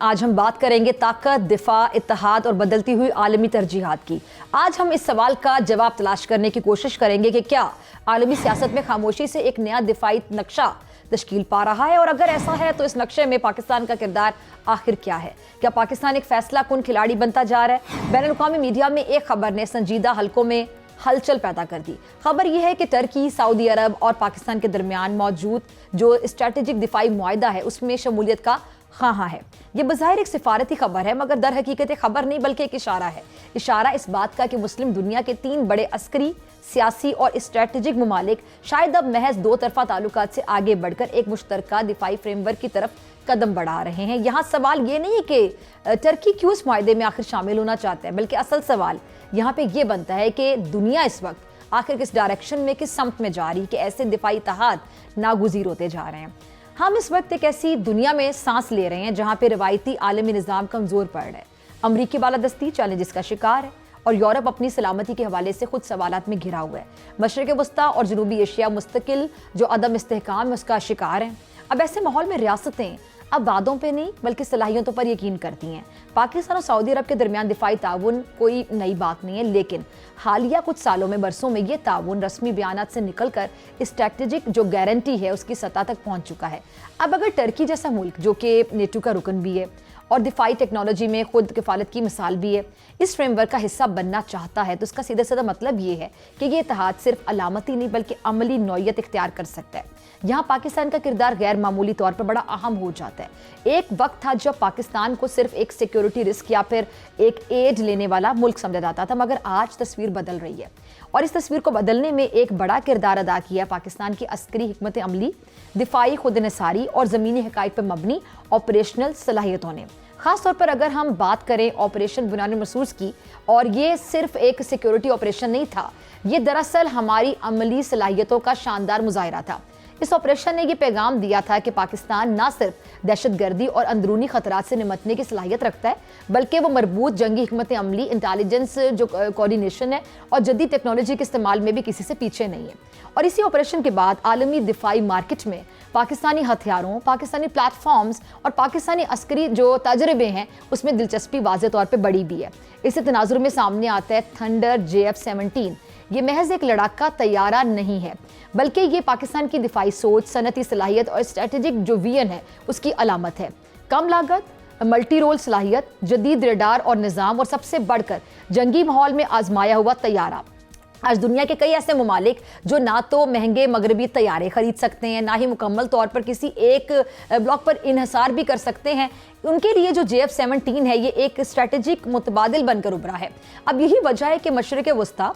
آج ہم بات کریں گے طاقت، دفاع، اتحاد اور بدلتی ہوئی عالمی ترجیحات کی۔ آج ہم اس سوال کا جواب تلاش کرنے کی کوشش کریں گے کہ کیا عالمی سیاست میں خاموشی سے ایک نیا دفاعی نقشہ تشکیل پا رہا ہے، اور اگر ایسا ہے تو اس نقشے میں پاکستان کا کردار آخر کیا ہے؟ کیا پاکستان ایک فیصلہ کن کھلاڑی بنتا جا رہا ہے؟ بین الاقوامی میڈیا میں ایک خبر نے سنجیدہ حلقوں میں ہلچل پیدا کر دی۔ خبر یہ ہے کہ ترکی، سعودی عرب اور پاکستان کے درمیان موجود جو اسٹریٹجک دفاعی معاہدہ ہے اس میں شمولیت کا خواہاں ہے۔ یہ بظاہر ایک سفارتی خبر ہے، مگر در حقیقت خبر نہیں بلکہ ایک اشارہ ہے۔ اشارہ اس بات کا کہ مسلم دنیا کے 3 بڑے عسکری، سیاسی اور اسٹریٹجک ممالک شاید اب محض 2 طرفہ تعلقات سے آگے بڑھ کر ایک مشترکہ دفاعی فریم ورک کی طرف قدم بڑھا رہے ہیں۔ یہاں سوال یہ نہیں کہ ترکی کیوں اس معاہدے میں آخر شامل ہونا چاہتا ہے، بلکہ اصل سوال یہاں پہ یہ بنتا ہے کہ دنیا اس وقت آخر کس ڈائریکشن میں، کس سمت میں جا رہی کہ ایسے دفاعی اتحاد ناگزیر ہوتے جا رہے ہیں۔ ہم اس وقت ایک ایسی دنیا میں سانس لے رہے ہیں جہاں پہ روایتی عالمی نظام کمزور پڑ رہا ہے، امریکی بالادستی چیلنجز کا شکار ہے، اور یورپ اپنی سلامتی کے حوالے سے خود سوالات میں گھرا ہوا ہے۔ مشرق وسطیٰ اور جنوبی ایشیا مستقل جو عدم استحکام ہے اس کا شکار ہے۔ اب ایسے ماحول میں ریاستیں اب وعدوں پہ نہیں بلکہ صلاحیتوں پر یقین کرتی ہیں۔ پاکستان اور سعودی عرب کے درمیان دفاعی تعاون کوئی نئی بات نہیں ہے، لیکن حالیہ کچھ سالوں میں، برسوں میں یہ تعاون رسمی بیانات سے نکل کر اسٹریٹجک جو گارنٹی ہے اس کی سطح تک پہنچ چکا ہے۔ اب اگر ترکی جیسا ملک جو کہ نیٹو کا رکن بھی ہے اور دفاعی ٹیکنالوجی میں خود کفالت کی مثال بھی ہے، اس فریم ورک کا حصہ بننا چاہتا ہے تو اس کا سیدھا سیدھا مطلب یہ ہے کہ یہ اتحاد صرف علامتی نہیں بلکہ عملی نوعیت اختیار کر سکتا ہے۔ یہاں پاکستان کا کردار غیر معمولی طور پر بڑا اہم ہو جاتا ہے۔ ایک وقت تھا جب پاکستان کو صرف ایک سیکیورٹی رسک یا پھر ایک ایڈ لینے والا ملک سمجھا جاتا تھا، مگر آج تصویر بدل رہی ہے، اور اس تصویر کو بدلنے میں ایک بڑا کردار ادا کیا ہے پاکستان کی عسکری حکمت عملی، دفاعی خود انحصاری اور زمینی حقائق پر مبنی آپریشنل صلاحیتوں نے۔ خاص طور پر اگر ہم بات کریں آپریشن بنیان مرصوص کی، اور یہ صرف ایک سیکیورٹی آپریشن نہیں تھا، یہ دراصل ہماری عملی صلاحیتوں کا شاندار مظاہرہ تھا۔ اس آپریشن نے یہ پیغام دیا تھا کہ پاکستان نہ صرف دہشت گردی اور اندرونی خطرات سے نمٹنے کی صلاحیت رکھتا ہے، بلکہ وہ مربوط جنگی حکمت عملی، انٹیلیجنس جو کوارڈینیشن ہے اور جدید ٹیکنالوجی کے استعمال میں بھی کسی سے پیچھے نہیں ہے۔ اور اسی آپریشن کے بعد عالمی دفاعی مارکیٹ میں پاکستانی ہتھیاروں، پاکستانی پلیٹ فارمز اور پاکستانی عسکری جو تجربے ہیں اس میں دلچسپی واضح طور پہ بڑی بھی ہے۔ اس تناظر میں سامنے آتا ہے تھنڈر JF-17۔ یہ محض ایک لڑاکا طیارہ نہیں ہے، بلکہ یہ پاکستان کی دفاعی سوچ، صنعتی صلاحیت اور اسٹریٹجک جو ویژن ہے اس کی علامت ہے۔ کم لاگت، ملٹی رول صلاحیت، جدید ریڈار اور نظام، اور سب سے بڑھ کر جنگی ماحول میں آزمایا ہوا طیارہ۔ آج دنیا کے کئی ایسے ممالک جو نہ تو مہنگے مغربی طیارے خرید سکتے ہیں، نہ ہی مکمل طور پر کسی ایک بلاک پر انحصار بھی کر سکتے ہیں، ان کے لیے جو JF-17 ہے یہ ایک اسٹریٹجک متبادل بن کر ابھرا ہے۔ اب یہی وجہ ہے کہ مشرق وسطیٰ،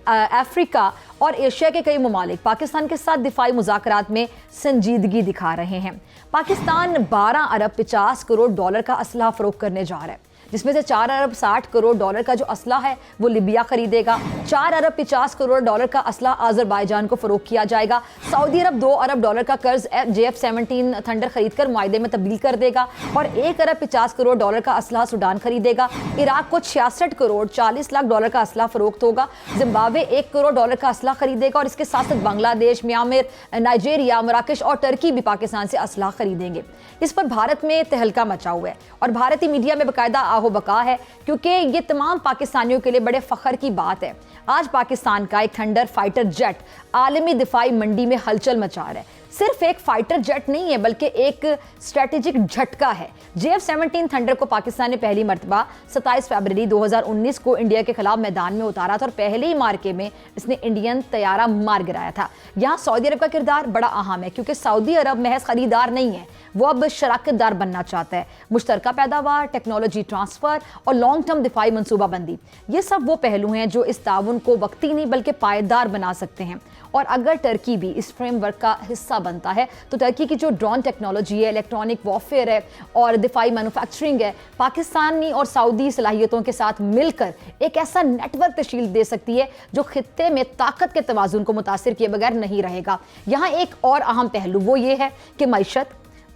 افریقہ اور ایشیا کے کئی ممالک پاکستان کے ساتھ دفاعی مذاکرات میں سنجیدگی دکھا رہے ہیں۔ پاکستان 12 ارب 50 کروڑ ڈالر کا اسلحہ فروخت کرنے جا رہا ہے، جس میں سے 4 ارب 60 کروڑ ڈالر کا جو اسلحہ ہے وہ لیبیا خریدے گا، 4 ارب 50 کروڑ ڈالر کا اسلحہ آذربائیجان کو فروخت کیا جائے گا، سعودی عرب 2 ارب ڈالر کا قرض JF-17 تھنڈر خرید کر معاہدے میں تبدیل کر دے گا، اور 1 ارب 50 کروڑ ڈالر کا اسلحہ سوڈان خریدے گا، عراق کو 66 کروڑ 40 لاکھ ڈالر کا اسلحہ فروخت ہوگا، زمبابوے 1 کروڑ ڈالر کا اسلحہ خریدے گا، اور اس کے ساتھ ساتھ بنگلہ دیش، میانمار، نائجیریا، مراکش اور ترکی بھی پاکستان سے اسلحہ خریدیں گے۔ اس پر بھارت میں تہلکہ مچا ہوا ہے، اور بھارتی میڈیا میں باقاعدہ آہو بقا ہے، کیونکہ یہ تمام پاکستانیوں کے لیے بڑے فخر کی بات ہے۔ آج پاکستان کا ایک تھنڈر فائٹر جیٹ عالمی دفاعی منڈی میں ہلچل مچا رہا ہے۔ صرف ایک فائٹر جیٹ نہیں ہے بلکہ ایک اسٹریٹجک جھٹکا ہے۔ JF-17 تھنڈر کو پاکستان نے پہلی مرتبہ 27 فروری 2019 کو انڈیا کے خلاف میدان میں اتارا تھا، اور پہلے ہی مارکے میں اس نے انڈین طیارہ مار گرایا تھا۔ یہاں سعودی عرب کا کردار بڑا اہم ہے، کیونکہ سعودی عرب محض خریدار نہیں ہے، وہ اب شراکت دار بننا چاہتا ہے۔ مشترکہ پیداوار، ٹیکنالوجی ٹرانسفر اور لانگ ٹرم دفاعی منصوبہ بندی، یہ سب وہ پہلو ہیں جو اس تعاون کو وقتی نہیں بلکہ پائیدار بنا سکتے ہیں۔ اور اگر ترکی بھی اس فریم ورک کا حصہ بنتا ہے تو ترکی کی جو ڈرون ٹیکنالوجی ہے، الیکٹرانک وارفیئر ہے اور دفاعی مینوفیکچرنگ ہے، پاکستانی اور سعودی صلاحیتوں کے ساتھ مل کر ایک ایسا نیٹ ورک تشکیل دے سکتی ہے جو خطے میں طاقت کے توازن کو متاثر کیے بغیر نہیں رہے گا۔ یہاں ایک اور اہم پہلو وہ یہ ہے کہ معیشت،